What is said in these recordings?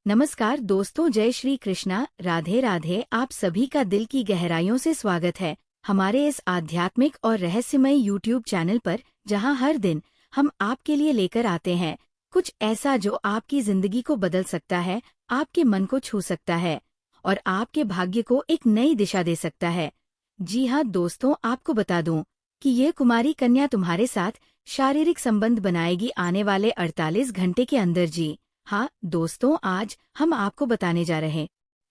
नमस्कार दोस्तों, जय श्री कृष्णा, राधे राधे। आप सभी का दिल की गहराइयों से स्वागत है हमारे इस आध्यात्मिक और रहस्यमय यूट्यूब चैनल पर, जहां हर दिन हम आपके लिए लेकर आते हैं कुछ ऐसा जो आपकी जिंदगी को बदल सकता है, आपके मन को छू सकता है और आपके भाग्य को एक नई दिशा दे सकता है। जी हाँ दोस्तों, आपको बता दूं कि ये कुमारी कन्या तुम्हारे साथ शारीरिक संबंध बनाएगी आने वाले 48 घंटे के अंदर। जी हाँ दोस्तों, आज हम आपको बताने जा रहे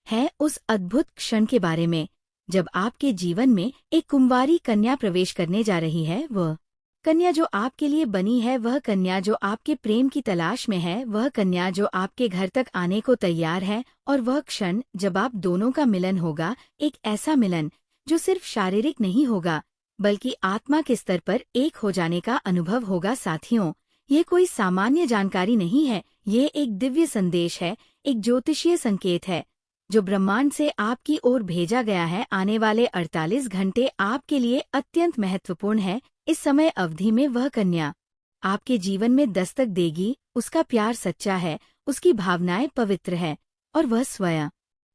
हैं उस अद्भुत क्षण के बारे में जब आपके जीवन में एक कुंवारी कन्या प्रवेश करने जा रही है। वह कन्या जो आपके लिए बनी है, वह कन्या जो आपके प्रेम की तलाश में है, वह कन्या जो आपके घर तक आने को तैयार है। और वह क्षण जब आप दोनों का मिलन होगा, एक ऐसा मिलन जो सिर्फ शारीरिक नहीं होगा बल्कि आत्मा के स्तर पर एक हो जाने का अनुभव होगा। साथियों, ये कोई सामान्य जानकारी नहीं है, ये एक दिव्य संदेश है, एक ज्योतिषीय संकेत है जो ब्रह्मांड से आपकी ओर भेजा गया है। आने वाले 48 घंटे आपके लिए अत्यंत महत्वपूर्ण है। इस समय अवधि में वह कन्या आपके जीवन में दस्तक देगी। उसका प्यार सच्चा है, उसकी भावनाएं पवित्र है और वह स्वयं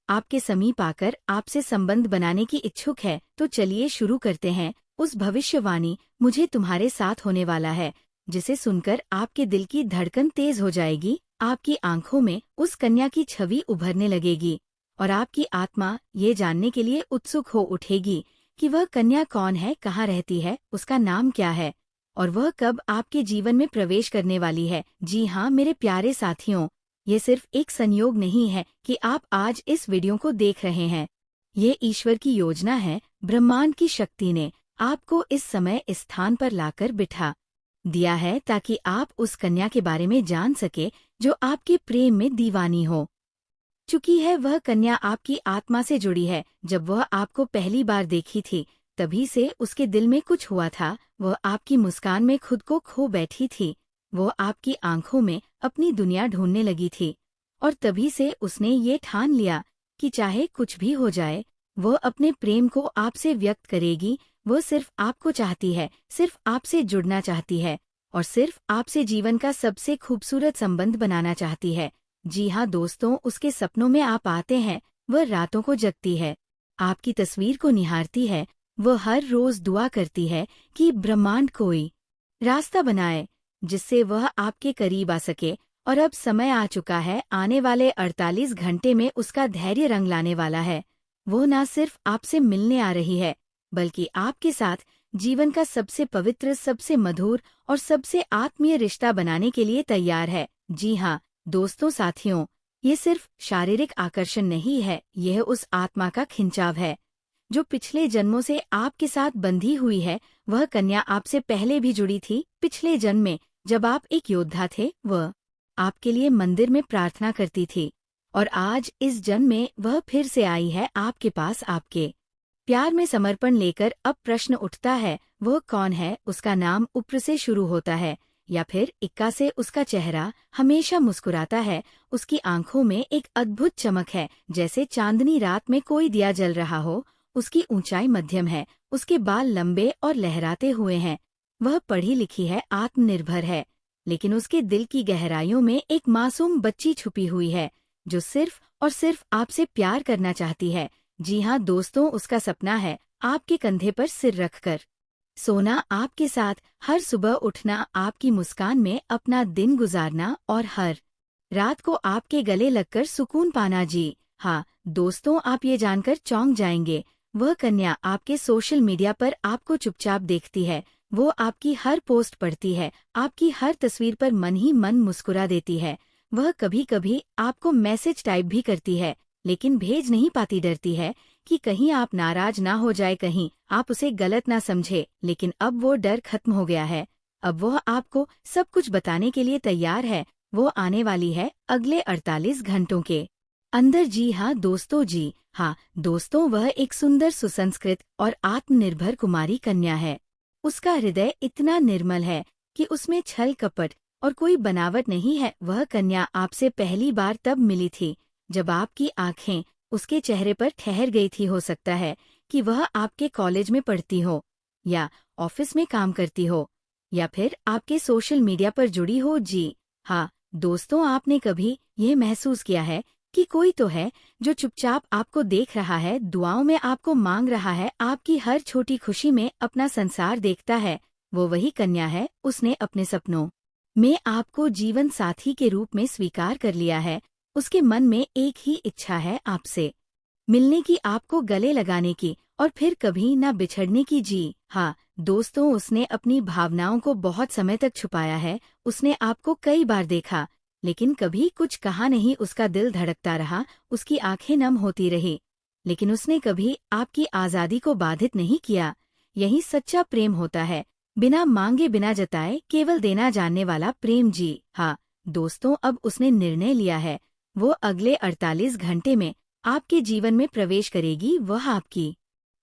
आपके समीप आकर आपसे संबंध बनाने की इच्छुक है। तो चलिए शुरू करते हैं उस भविष्यवाणी मुझे तुम्हारे साथ होने वाला है, जिसे सुनकर आपके दिल की धड़कन तेज हो जाएगी, आपकी आंखों में उस कन्या की छवि उभरने लगेगी और आपकी आत्मा ये जानने के लिए उत्सुक हो उठेगी कि वह कन्या कौन है, कहाँ रहती है, उसका नाम क्या है और वह कब आपके जीवन में प्रवेश करने वाली है। जी हाँ मेरे प्यारे साथियों, ये सिर्फ एक संयोग नहीं है कि आप आज इस वीडियो को देख रहे हैं। ये ईश्वर की योजना है। ब्रह्मांड की शक्ति ने आपको इस समय इस स्थान पर लाकर बिठा दिया है ताकि आप उस कन्या के बारे में जान सके जो आपके प्रेम में दीवानी हो चुकी है। वह कन्या आपकी आत्मा से जुड़ी है। जब वह आपको पहली बार देखी थी, तभी से उसके दिल में कुछ हुआ था। वह आपकी मुस्कान में खुद को खो बैठी थी, वो आपकी आंखों में अपनी दुनिया ढूंढने लगी थी और तभी से उसने ये ठान लिया कि चाहे कुछ भी हो जाए, वह अपने प्रेम को आपसे व्यक्त करेगी। वह सिर्फ आपको चाहती है, सिर्फ आपसे जुड़ना चाहती है और सिर्फ आपसे जीवन का सबसे खूबसूरत संबंध बनाना चाहती है। जी हाँ दोस्तों, उसके सपनों में आप आते हैं, वह रातों को जगती है, आपकी तस्वीर को निहारती है, वह हर रोज दुआ करती है कि ब्रह्मांड कोई रास्ता बनाए जिससे वह आपके करीब आ सके। और अब समय आ चुका है, आने वाले 48 घंटे में उसका धैर्य रंग लाने वाला है। वो न सिर्फ आपसे मिलने आ रही है बल्कि आपके साथ जीवन का सबसे पवित्र, सबसे मधुर और सबसे आत्मीय रिश्ता बनाने के लिए तैयार है। जी हाँ दोस्तों, साथियों, ये सिर्फ शारीरिक आकर्षण नहीं है, यह उस आत्मा का खिंचाव है जो पिछले जन्मों से आपके साथ बंधी हुई है। वह कन्या आपसे पहले भी जुड़ी थी। पिछले जन्म में जब आप एक योद्धा थे, वह आपके लिए मंदिर में प्रार्थना करती थी और आज इस जन्म में वह फिर से आई है आपके पास, आपके प्यार में समर्पण लेकर। अब प्रश्न उठता है, वह कौन है? उसका नाम उप्र से शुरू होता है या फिर इक्का से? उसका चेहरा हमेशा मुस्कुराता है, उसकी आंखों में एक अद्भुत चमक है, जैसे चांदनी रात में कोई दिया जल रहा हो। उसकी ऊंचाई मध्यम है, उसके बाल लंबे और लहराते हुए हैं। वह पढ़ी लिखी है, आत्मनिर्भर है, लेकिन उसके दिल की गहराइयों में एक मासूम बच्ची छुपी हुई है जो सिर्फ और सिर्फ आपसे प्यार करना चाहती है। जी हाँ दोस्तों, उसका सपना है आपके कंधे पर सिर रखकर सोना, आपके साथ हर सुबह उठना, आपकी मुस्कान में अपना दिन गुजारना और हर रात को आपके गले लगकर सुकून पाना। जी हाँ दोस्तों, आप ये जानकर चौंक जाएंगे, वह कन्या आपके सोशल मीडिया पर आपको चुपचाप देखती है। वो आपकी हर पोस्ट पढ़ती है, आपकी हर तस्वीर पर मन ही मन मुस्कुरा देती है। वह कभी कभी आपको मैसेज टाइप भी करती है, लेकिन भेज नहीं पाती, डरती है कि कहीं आप नाराज ना हो जाए, कहीं आप उसे गलत ना समझे। लेकिन अब वो डर खत्म हो गया है, अब वह आपको सब कुछ बताने के लिए तैयार है। वो आने वाली है अगले 48 घंटों के अंदर। जी हाँ दोस्तों, वह एक सुंदर, सुसंस्कृत और आत्मनिर्भर कुमारी कन्या है। उसका हृदय इतना निर्मल है कि उसमें छल कपट और कोई बनावट नहीं है। वह कन्या आपसे पहली बार तब मिली थी जब आपकी आंखें उसके चेहरे पर ठहर गई थी। हो सकता है कि वह आपके कॉलेज में पढ़ती हो या ऑफिस में काम करती हो या फिर आपके सोशल मीडिया पर जुड़ी हो। जी हाँ दोस्तों, आपने कभी ये महसूस किया है कि कोई तो है जो चुपचाप आपको देख रहा है, दुआओं में आपको मांग रहा है, आपकी हर छोटी खुशी में अपना संसार देखता है? वो वही कन्या है। उसने अपने सपनों में आपको जीवन साथी के रूप में स्वीकार कर लिया है। उसके मन में एक ही इच्छा है, आपसे मिलने की, आपको गले लगाने की और फिर कभी ना बिछड़ने की। जी हाँ दोस्तों, उसने अपनी भावनाओं को बहुत समय तक छुपाया है। उसने आपको कई बार देखा, लेकिन कभी कुछ कहा नहीं। उसका दिल धड़कता रहा, उसकी आंखें नम होती रही, लेकिन उसने कभी आपकी आज़ादी को बाधित नहीं किया। यही सच्चा प्रेम होता है, बिना मांगे बिना जताए केवल देना जानने वाला प्रेम। जी हाँ दोस्तों, अब उसने निर्णय लिया है। वो अगले 48 घंटे में आपके जीवन में प्रवेश करेगी। वह आपकी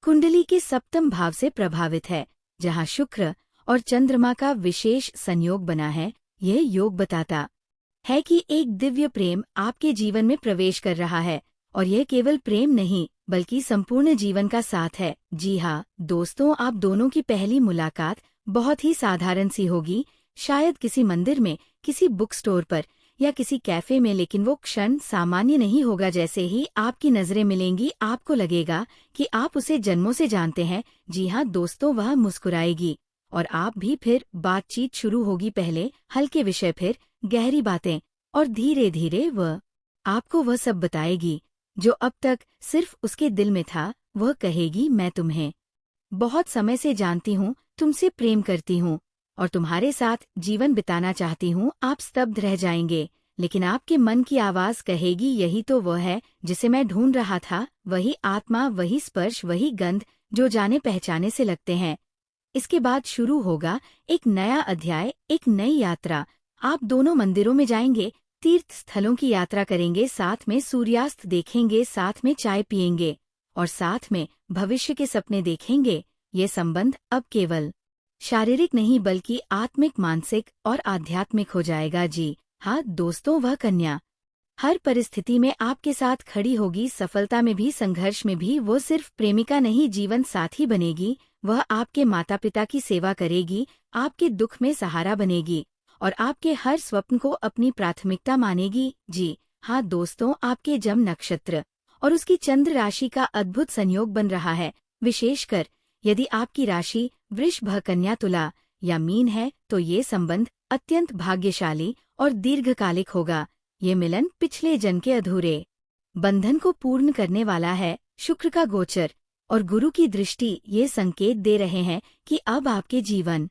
कुंडली के सप्तम भाव से प्रभावित है, जहाँ शुक्र और चंद्रमा का विशेष संयोग बना है। यह योग बताता है कि एक दिव्य प्रेम आपके जीवन में प्रवेश कर रहा है, और यह केवल प्रेम नहीं बल्कि संपूर्ण जीवन का साथ है। जी हाँ दोस्तों, आप दोनों की पहली मुलाकात बहुत ही साधारण सी होगी, शायद किसी मंदिर में, किसी बुक स्टोर पर या किसी कैफे में, लेकिन वो क्षण सामान्य नहीं होगा। जैसे ही आपकी नजरें मिलेंगी, आपको लगेगा कि आप उसे जन्मों से जानते हैं। जी हाँ दोस्तों, वह मुस्कुराएगी और आप भी। फिर बातचीत शुरू होगी, पहले हल्के विषय, फिर गहरी बातें, और धीरे धीरे वह आपको वह सब बताएगी जो अब तक सिर्फ उसके दिल में था। वह कहेगी, मैं तुम्हें बहुत समय से जानती हूँ, तुमसे प्रेम करती हूँ और तुम्हारे साथ जीवन बिताना चाहती हूँ। आप स्तब्ध रह जाएंगे, लेकिन आपके मन की आवाज कहेगी, यही तो वह है जिसे मैं ढूंढ रहा था। वही आत्मा, वही स्पर्श, वही गंध जो जाने पहचाने से लगते हैं। इसके बाद शुरू होगा एक नया अध्याय, एक नई यात्रा। आप दोनों मंदिरों में जाएंगे, तीर्थ स्थलों की यात्रा करेंगे, साथ में सूर्यास्त देखेंगे, साथ में चाय पिएंगे और साथ में भविष्य के सपने देखेंगे। ये संबंध अब केवल शारीरिक नहीं बल्कि आत्मिक, मानसिक और आध्यात्मिक हो जाएगा। जी हाँ दोस्तों, वह कन्या हर परिस्थिति में आपके साथ खड़ी होगी, सफलता में भी, संघर्ष में भी। वो सिर्फ प्रेमिका नहीं, जीवन साथी बनेगी। वह आपके माता पिता की सेवा करेगी, आपके दुख में सहारा बनेगी और आपके हर स्वप्न को अपनी प्राथमिकता मानेगी। जी हाँ दोस्तों, आपके जन्म नक्षत्र और उसकी चंद्र राशि का अद्भुत संयोग बन रहा है। विशेषकर यदि आपकी राशि वृषभ, कन्या, तुला या मीन है, तो ये संबंध अत्यंत भाग्यशाली और दीर्घकालिक होगा। ये मिलन पिछले जन्म के अधूरे बंधन को पूर्ण करने वाला है। शुक्र का गोचर और गुरु की दृष्टि ये संकेत दे रहे हैं कि अब आपके जीवन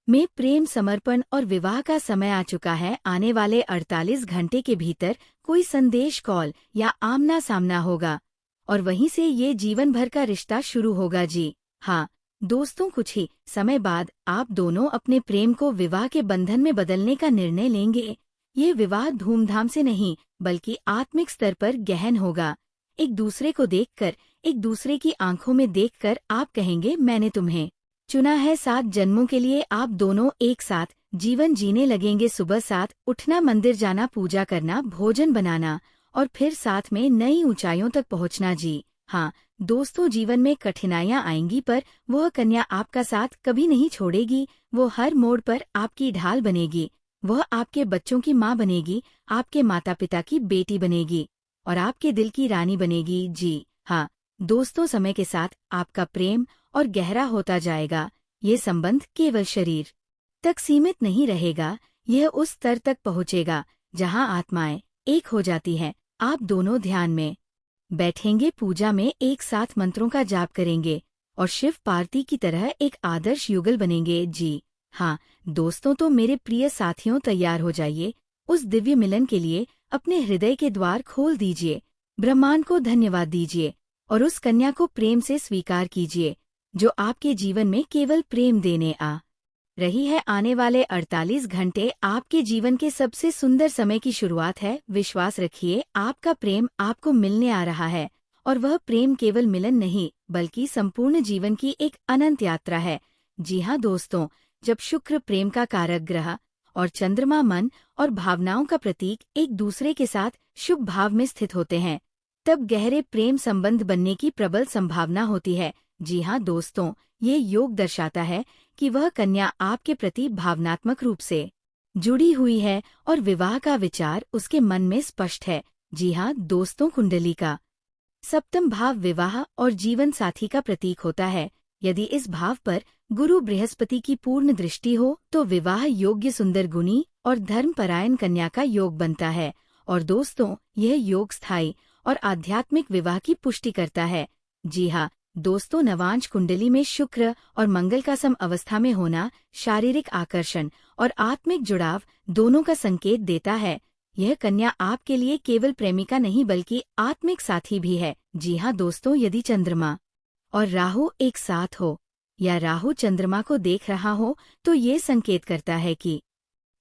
में प्रेम, समर्पण और विवाह का समय आ चुका है। आने वाले 48 घंटे के भीतर कोई संदेश, कॉल या आमना सामना होगा और वहीं से ये जीवन भर का रिश्ता शुरू होगा। जी हाँ दोस्तों, कुछ ही समय बाद आप दोनों अपने प्रेम को विवाह के बंधन में बदलने का निर्णय लेंगे। ये विवाह धूमधाम से नहीं बल्कि आत्मिक स्तर पर गहन होगा। एक दूसरे को देखकर, एक दूसरे की आंखों में देखकर आप कहेंगे, मैंने तुम्हें चुना है 7 जन्मों के लिए। आप दोनों एक साथ जीवन जीने लगेंगे, सुबह साथ उठना, मंदिर जाना, पूजा करना, भोजन बनाना और फिर साथ में नई ऊंचाइयों तक पहुंचना। जी हाँ दोस्तों, जीवन में कठिनाइयां आएंगी पर वह कन्या आपका साथ कभी नहीं छोड़ेगी। वो हर मोड़ पर आपकी ढाल बनेगी। वह आपके बच्चों की माँ बनेगी, आपके माता पिता की बेटी बनेगी और आपके दिल की रानी बनेगी। जी हाँ दोस्तों, समय के साथ आपका प्रेम और गहरा होता जाएगा। ये संबंध केवल शरीर तक सीमित नहीं रहेगा, यह उस स्तर तक पहुंचेगा जहां आत्माएं एक हो जाती हैं। आप दोनों ध्यान में बैठेंगे, पूजा में एक साथ मंत्रों का जाप करेंगे और शिव पार्वती की तरह एक आदर्श युगल बनेंगे। जी हाँ दोस्तों, तो मेरे प्रिय साथियों, तैयार हो जाइए उस दिव्य मिलन के लिए। अपने हृदय के द्वार खोल दीजिए, ब्रह्मांड को धन्यवाद दीजिए और उस कन्या को प्रेम से स्वीकार कीजिए जो आपके जीवन में केवल प्रेम देने आ रही है। आने वाले 48 घंटे आपके जीवन के सबसे सुंदर समय की शुरुआत है। विश्वास रखिए, आपका प्रेम आपको मिलने आ रहा है और वह प्रेम केवल मिलन नहीं बल्कि संपूर्ण जीवन की एक अनंत यात्रा है। जी हाँ दोस्तों, जब शुक्र प्रेम का कारक ग्रह और चंद्रमा मन और भावनाओं का प्रतीक एक दूसरे के साथ शुभ भाव में स्थित होते हैं, तब गहरे प्रेम संबंध बनने की प्रबल संभावना होती है। जी हाँ दोस्तों, ये योग दर्शाता है कि वह कन्या आपके प्रति भावनात्मक रूप से जुड़ी हुई है और विवाह का विचार उसके मन में स्पष्ट है। जी हाँ दोस्तों, कुंडली का सप्तम भाव विवाह और जीवन साथी का प्रतीक होता है। यदि इस भाव पर गुरु बृहस्पति की पूर्ण दृष्टि हो तो विवाह योग्य सुंदर गुणी और धर्मपरायण कन्या का योग बनता है। और दोस्तों, यह योग स्थायी और आध्यात्मिक विवाह की पुष्टि करता है। जी हाँ दोस्तों, नवांश कुंडली में शुक्र और मंगल का सम अवस्था में होना शारीरिक आकर्षण और आत्मिक जुड़ाव दोनों का संकेत देता है। यह कन्या आपके लिए केवल प्रेमिका नहीं बल्कि आत्मिक साथी भी है। जी हाँ दोस्तों, यदि चंद्रमा और राहु एक साथ हो या राहु चंद्रमा को देख रहा हो तो ये संकेत करता है कि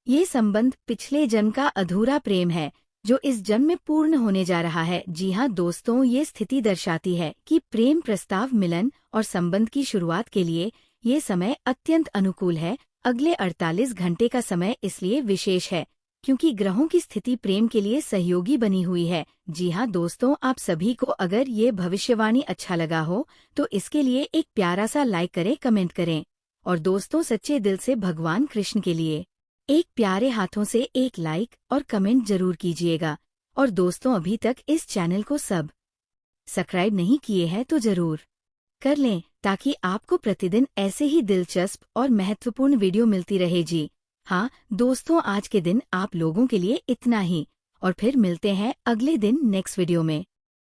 ये संबंध पिछले जन्म का अधूरा प्रेम है जो इस जन्म में पूर्ण होने जा रहा है। जी हाँ दोस्तों, ये स्थिति दर्शाती है कि प्रेम प्रस्ताव मिलन और संबंध की शुरुआत के लिए ये समय अत्यंत अनुकूल है। अगले 48 घंटे का समय इसलिए विशेष है क्योंकि ग्रहों की स्थिति प्रेम के लिए सहयोगी बनी हुई है। जी हाँ दोस्तों, आप सभी को अगर ये भविष्यवाणी अच्छा लगा हो तो इसके लिए एक प्यारा सा लाइक करें, कमेंट करें। और दोस्तों, सच्चे दिल से भगवान कृष्ण के लिए एक प्यारे हाथों से एक लाइक और कमेंट जरूर कीजिएगा। और दोस्तों, अभी तक इस चैनल को सब्सक्राइब नहीं किए हैं तो जरूर कर लें ताकि आपको प्रतिदिन ऐसे ही दिलचस्प और महत्वपूर्ण वीडियो मिलती रहे। जी हाँ दोस्तों, आज के दिन आप लोगों के लिए इतना ही और फिर मिलते हैं अगले दिन नेक्स्ट वीडियो में।